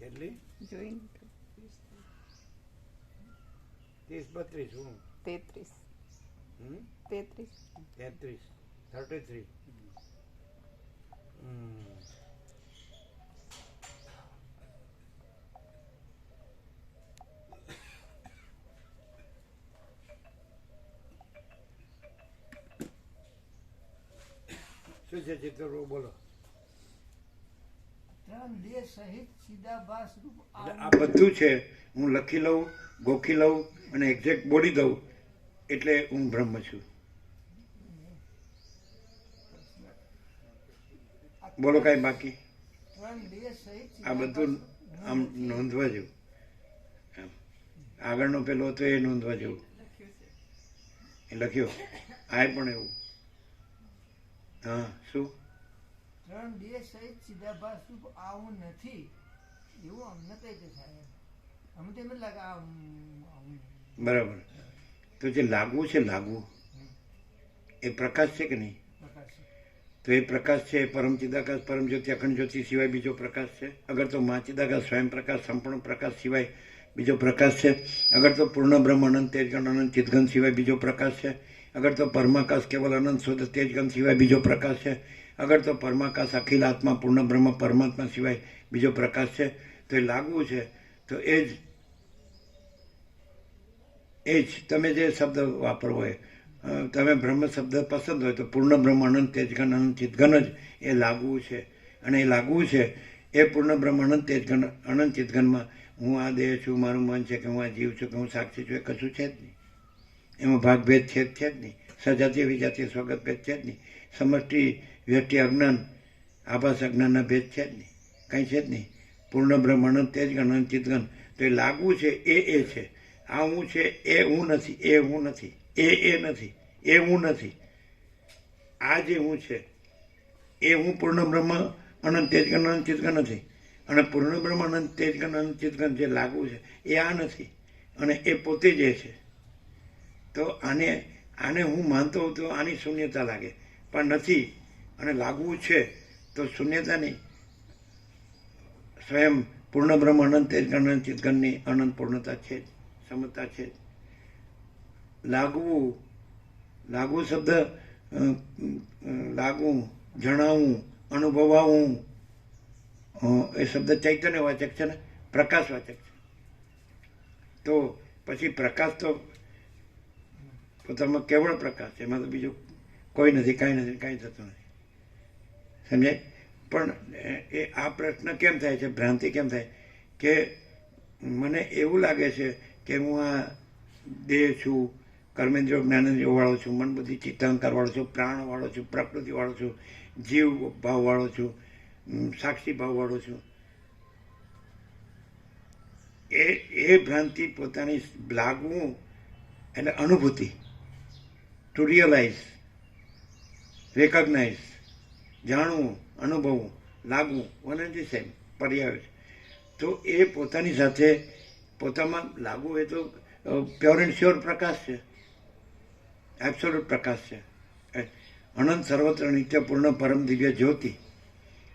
કેટલી જોઈને 30 32 હું 33 33 33 33 શું છે ચિત્ર બોલો. આ બધું છે હું લખી લઉં, ગોખી લઉં અને એક્ઝેક્ટ બોલી દઉં એટલે હું બ્રહ્મ છું. બોલો કાંઈ બાકી? આ બધું આમ નોંધવા જેવું. આગળનો પેલો હતો એ નોંધવા જેવું. એ લખ્યો આ પણ એવું. હા શું? ત્રણ દેહ સહિત ચિદાભાસ રૂપ આવું નથી એવું અમને કહી દે સાહેબ. અમને તો એમ જ લાગે બરાબર. તો જે લાગવું છે, લાગવું એ પ્રકાશ છે કે નહીં? તો એ પ્રકાશ છે પરમ ચિદાકાશ પરમ જ્યોતિ અખંડ જ્યોતિ સિવાય બીજો પ્રકાશ છે? અગર તો મા ચિદાકાશ સ્વયં પ્રકાશ સંપૂર્ણ પ્રકાશ સિવાય બીજો પ્રકાશ છે? અગર તો પૂર્ણ બ્રહ્મ અનંત તેજગણ અનંત ચિદગન સિવાય બીજો પ્રકાશ છે? અગર તો પરમાકાશ કેવલ અનંત શુદ્ધ તેજગન સિવાય બીજો પ્રકાશ છે? અગર તો પરમાકાશ અખિલ આત્મા પૂર્ણ બ્રહ્મ પરમાત્મા સિવાય બીજો પ્રકાશ છે? તો એ લાગવું છે. તો એ જ તમે જે શબ્દ વાપરવો હોય, તમે બ્રહ્મ શબ્દ પસંદ હોય તો પૂર્ણ બ્રહ્મ અનંત તેજગન અનંત ચિદગન જ એ લાગવું છે. અને એ લાગવું છે એ પૂર્ણ બ્રહ્મ અનંત તેજગન અનંત ચિદગનમાં હું આ દેહ છું, મારું મન છે, કે હું આ જીવ છું, કે હું સાક્ષી છું, એ કશું છે જ નહીં. એમાં ભાગભેદ છે જ નહીં. સજાતીય વિજાતીય સ્વગત ભેદ છે જ નહીં. સમષ્ટિ વ્યષ્ટિ અજ્ઞાન આભાસ અજ્ઞાનના ભેદ છે જ નહીં. કંઈ છે જ નહીં. પૂર્ણ બ્રહ્મ અનંત તેજગન અનંત ચિદગન. તો એ લાગવું છે એ છે. આ હું છે એ હું નથી. એ હું નથી. એ નથી. એ હું નથી. આ જે હું છે એ હું પૂર્ણ બ્રહ્મ અનંત તેજગન અનંત ચિદગન નથી. અને પૂર્ણ બ્રહ્મ અનંત તેજગન અનંત ચિદગન જે લાગવું છે એ આ નથી. અને એ પોતે જ છે. તો આને હું માનતો હોઉં તો આની શૂન્યતા લાગે, પણ નથી. અને લાગવું છે તો શૂન્યતા નહીં, સ્વયં પૂર્ણ બ્રહ્મ અનંત તેજગન અનંત ચિદગનની અનંત પૂર્ણતા છે જ, સમતા છે જ. લાગવું શબ્દ લાગવું, જણાવવું, અનુભવાવું એ શબ્દ ચૈતન્ય વાચક છે ને, પ્રકાશ વાચક છે. તો પછી પ્રકાશ તો પોતામાં કેવળ પ્રકાશ છે. એમાં તો બીજું કોઈ નથી, કાંઈ નથી, કાંઈ થતું નથી. સમજાય? પણ એ આ પ્રશ્ન કેમ થાય છે, ભ્રાંતિ કેમ થાય કે મને એવું લાગે છે કે હું આ દેહ છું, કર્મેન્દ્રિયો જ્ઞાનેન્દ્રિયો વાળો છું, મન બુદ્ધિ ચિત્તાહંકાર વાળો છું, પ્રાણ વાળો છું, પ્રકૃતિ વાળો છું, જીવ ભાવ વાળો છું, સાક્ષી ભાવ વાળો છું. એ ભ્રાંતિ પોતાની લાગવું એટલે અનુભૂતિ, ટુ રિયલાઇઝ, રેકગ્નાઇઝ, જાણવું, અનુભવવું, લાગવું, વન એન્ડ ધી સેમ પર્યાય છે. તો એ પોતાની સાથે પોતામાં લાગવું એ તો પ્યોર એન્ડ શ્યોર પ્રકાશ છે, એબ્સોલ્યુટ પ્રકાશ છે. અનંત સર્વત્ર નિત્યપૂર્ણ પરમ દિવ્ય જ્યોતિ,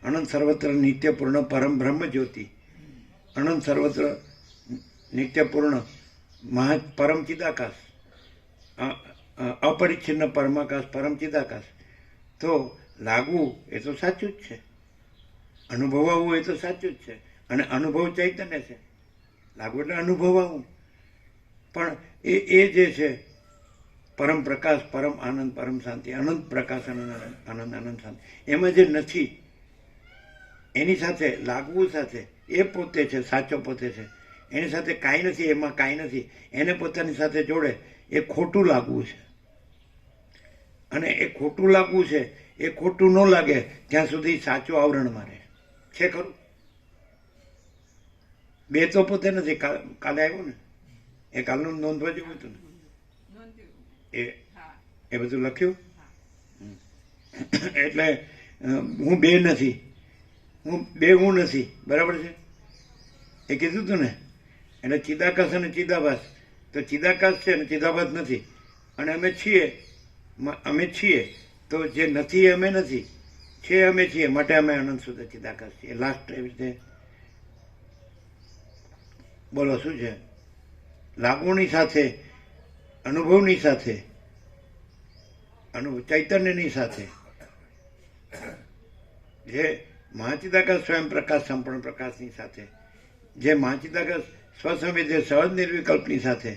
અનંત સર્વત્ર નિત્યપૂર્ણ પરમ બ્રહ્મ જ્યોતિ, અનંત સર્વત્ર નિત્યપૂર્ણ પરમ ચિદાકાશ, અપરિચ્છિન્ન પરમાકાશ, પરમ ચિદાકાશ. તો લાગવું એ તો સાચું જ છે, અનુભવાવું એ તો સાચું જ છે. અને અનુભવ ચૈતન્ય છે. લાગવું એટલે અનુભવાવું. પણ એ જે છે પરમ પ્રકાશ, પરમ આનંદ, પરમ શાંતિ, અનંત પ્રકાશ, આનંદ, અનંત શાંતિ, એમાં જે નથી એની સાથે લાગવું સાથે એ પોતે છે, સાચો પોતે છે. એની સાથે કાંઈ નથી, એમાં કાંઈ નથી, એને પોતાની સાથે જોડે એ ખોટું લાગવું છે. અને એ ખોટું લાગવું છે એ ખોટું ન લાગે ત્યાં સુધી સાચું આવરણમાં રહે છે. ખરું? બે તો પોતે નથી. કાલે આવ્યું ને એ કાલનું નોંધવા જેવું હતું ને, એ બધું લખ્યું. એટલે હું બે નથી, હું નથી. બરાબર છે? એ કીધું હતું ને. એટલે ચિદાકાશ અને ચિદાભાસ. તો ચિદાકાશ છે અને ચિદાભાસ નથી. અને અમે છીએ તો જે નથી એ અમે નથી, છે અમે છીએ, માટે અમે અનંત શુદ્ધ ચિદાકાશ છીએ. લાસ્ટ એવી રીતે બોલો શું છે? લાગુની સાથે, અનુભવની સાથે, ચૈતન્યની સાથે જે મહાચિદાકાશ સ્વયં પ્રકાશ સંપૂર્ણ પ્રકાશની સાથે, જે મહાચિદાકાશ સ્વસંવેદ્ય સહજ નિર્વિકલ્પની સાથે,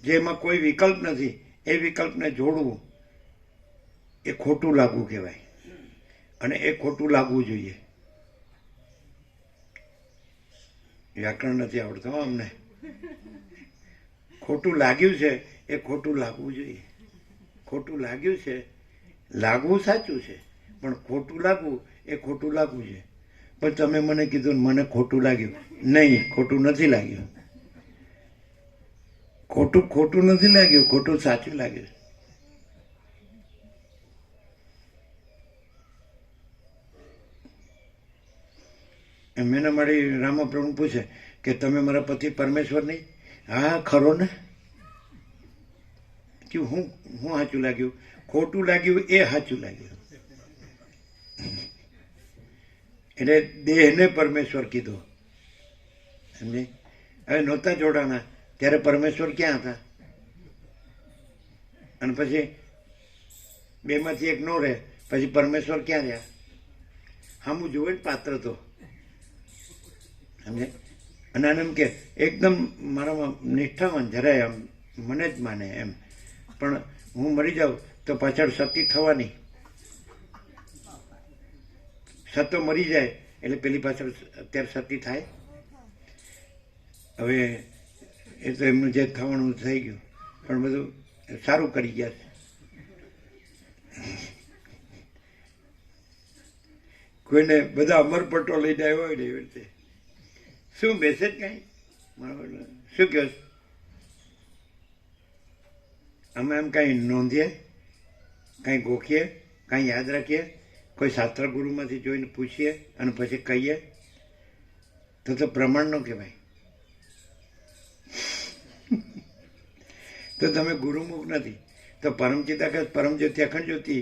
જેમાં કોઈ વિકલ્પ નથી, એ વિકલ્પને જોડવું એ ખોટું લાગવું કહેવાય. અને એ ખોટું લાગવું જોઈએ. વ્યાકરણ નથી આવડતું હો અમને. ખોટું લાગ્યું છે એ ખોટું લાગવું જોઈએ. ખોટું લાગ્યું છે, લાગવું સાચું છે, પણ ખોટું લાગવું એ ખોટું લાગવું છે. પણ તમે મને કીધું ને મને ખોટું લાગ્યું. નહીં, ખોટું નથી લાગ્યું. ખોટું ખોટું નથી લાગ્યું, ખોટું સાચું લાગ્યું. મેને મારી રામપ્રભુ પૂછે કે તમે મારા પતિ પરમેશ્વર નહીં? હા ખરો ને. કે હું સાચું લાગ્યું? ખોટું લાગ્યું એ સાચું લાગ્યું. એટલે દેહને પરમેશ્વર કીધો. સમજી? હવે નહોતા જોડાના ત્યારે પરમેશ્વર ક્યાં હતા? અને પછી બેમાંથી એક નો રહે પછી પરમેશ્વર ક્યાં રહ્યા? હામું જોવે ને પાત્ર તો. સમજે? અને આને એમ કે એકદમ મારામાં નિષ્ઠાવાન જરાય આમ મને જ માને એમ, પણ હું મરી જાઉં તો પાછળ સતી થવાની. સતો મરી જાય એટલે પેલી પાછળ અત્યારે સતી થાય. હવે એ તો એમનું જે થવાનું થઈ ગયું, પણ બધું સારું કરી ગયા છે. કોઈને બધા અમરપટ્ટો લઈને આવ્યો હોય ને એવી રીતે. શું મેસેજ કાંઈ શું કહો? અમે એમ કાંઈ નોંધીએ, કાંઈ ગોખીએ, કાંઈ યાદ રાખીએ, કોઈ શાસ્ત્ર ગુરુમાંથી જોઈને પૂછીએ અને પછી કહીએ તો પ્રમાણ ન કહેવાય. તો તમે ગુરુમુખ નથી. તો પરમચિદાકાશ પરમજ્યોતિ અખંડ જ્યોતિ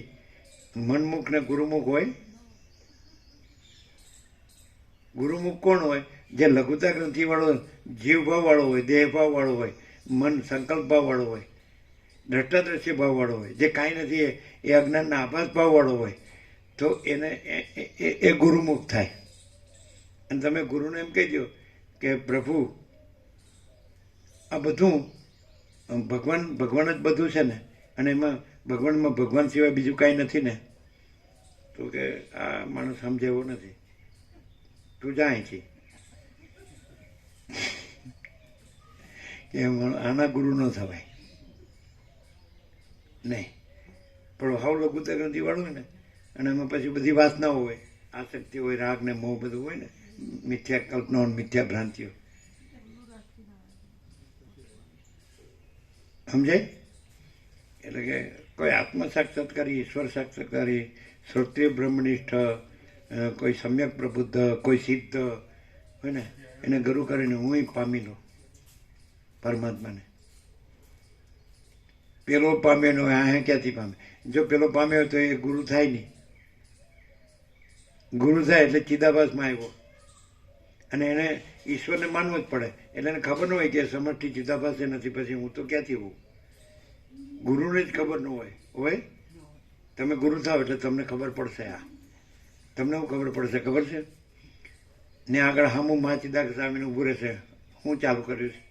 મનમુખ ને ગુરુમુખ હોય? ગુરુમુખ કોણ હોય? જે લઘુતા ગ્રંથિ વાળો જીવભાવ વાળો હોય, દેહભાવ વાળો હોય, મન સંકલ્પ ભાવ વાળો હોય, દ્રષ્ટાદ્રશ્ય ભાવ વાળો હોય, જે કાંઈ નથી એ અજ્ઞાનના આભાસ ભાવ વાળો હોય, તો એને એ ગુરુમુખ થાય. અને તમે ગુરુને એમ કહી દો કે પ્રભુ આ બધું ભગવાન જ બધું છે ને, અને એમાં ભગવાન સિવાય બીજું કાંઈ નથી ને, તો કે આ માણસ સમજે એવો નથી, તું જા અહીંથી. કે આના ગુરુ ન થવાય નહીં. પણ હાવ લઘુતા ગ્રંથિ વાળું હોય ને, અને એમાં પછી બધી વાસનાઓ હોય, આસક્તિ હોય, રાગ ને મોહ બધું હોય ને, મિથ્યા કલ્પનાઓ મિથ્યા ભ્રાંતિઓ. સમજાય? એટલે કે કોઈ આત્મ સાક્ષાત્કારી, ઈશ્વર સાક્ષાત્કારી, શ્રોત્રિય બ્રહ્મનિષ્ઠ, કોઈ સમ્યક પ્રબુદ્ધ, કોઈ સિદ્ધ હોય ને, એને ગુરુ કરીને હું પામી લઉં પરમાત્માને. પેલો પામ્યો હોય, આ ક્યાંથી પામે? જો પેલો પામ્યો હોય તો એ ગુરુ થાય નહીં. ગુરુ થાય એટલે ચિદાભાસમાં આવ્યો, અને એને ઈશ્વરને માનવું જ પડે. એટલે એને ખબર ન હોય કે સમષ્ટિ ચિદાભાસ નથી, પછી હું તો ક્યાંથી હોઉં? ગુરુને જ ખબર ન હોય. તમે ગુરુ થાવ એટલે તમને ખબર પડશે. આ તમને શું ખબર પડશે ખબર છે? ને આગળ હામું મહાચિદાકાશ સ્વામીને ઊભું રહેશે, હું ચાલુ કર્યું છે.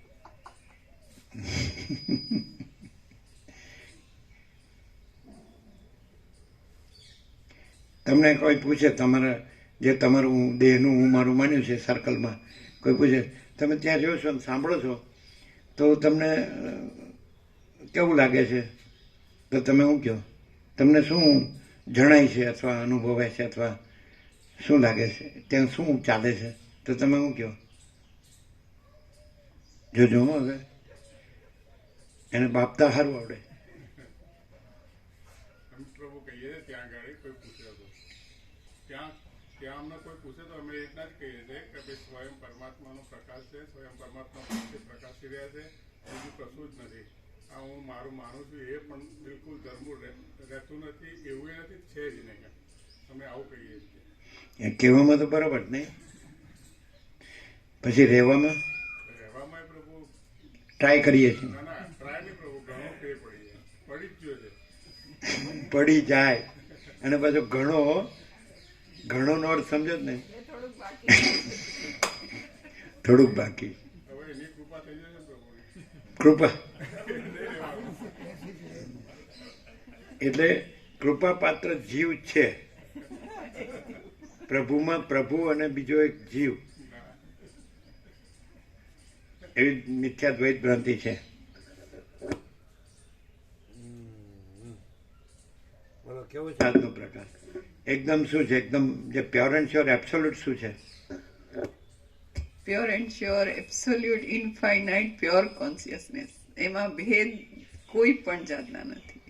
તમને કોઈ પૂછે તમારા જે તમારું દેહનું હું મારું માન્યું છે સર્કલમાં, કોઈ પૂછે તમે ત્યાં રહ્યો છો સાંભળો છો તો તમને કેવું લાગે છે? તો તમે શું કહો? તમને શું જણાય છે અથવા અનુભવાય છે અથવા શું લાગે છે? ત્યાં શું ચાલે છે? તો તમે શું કહો? જોજો હવે એને બાપતા સારું આવડે. પ્રભુ કહીએ ત્યાં આગળ કોઈ પૂછે તો ત્યાં અમને કોઈ પૂછે તો અમે એટલા જ કહીએ છીએ કે ભાઈ સ્વયં પરમાત્માનો પ્રકાશ છે, સ્વયં પરમાત્મા પોતે પ્રકાશી રહ્યા છે, બીજું કશું જ નથી. આ હું મારું માનું છું એ પણ બિલકુલ ધર્મું રહેતું નથી, એવું એ નથી, છે જ નહીં. અમે આવું કહીએ છીએ. કહેવામાં તો બરાબર નહીં, પછી રહેવામાં ટ્રાય કરીએ છીએ. ના ના ટ્રાય નહીં પ્રભુ ઘણો ફેર પડી જાય પડી જ ગયો છે પડી જાય અને પાછો ઘણોનો અર્થ સમજો જ ને, એ થોડુંક બાકી થોડુંક બાકી. હવે એની કૃપા થઈ જશે ને પ્રભુની કૃપા એટલે કૃપાપાત્ર જીવ છે પ્રભુમાં, પ્રભુ અને બીજો એક જીવ, એવી મિથ્યાદ્વૈત ભ્રાંતિ છે. બોલો કેવું છે આજનો પ્રકાર? એકદમ શું છે? એકદમ જે પ્યોર એન્ડ શ્યોર એબ્સોલ્યુટ શું છે? Pure and sure absolute infinite pure consciousness. એમાં ભેદ કોઈ પણ જાતના નથી.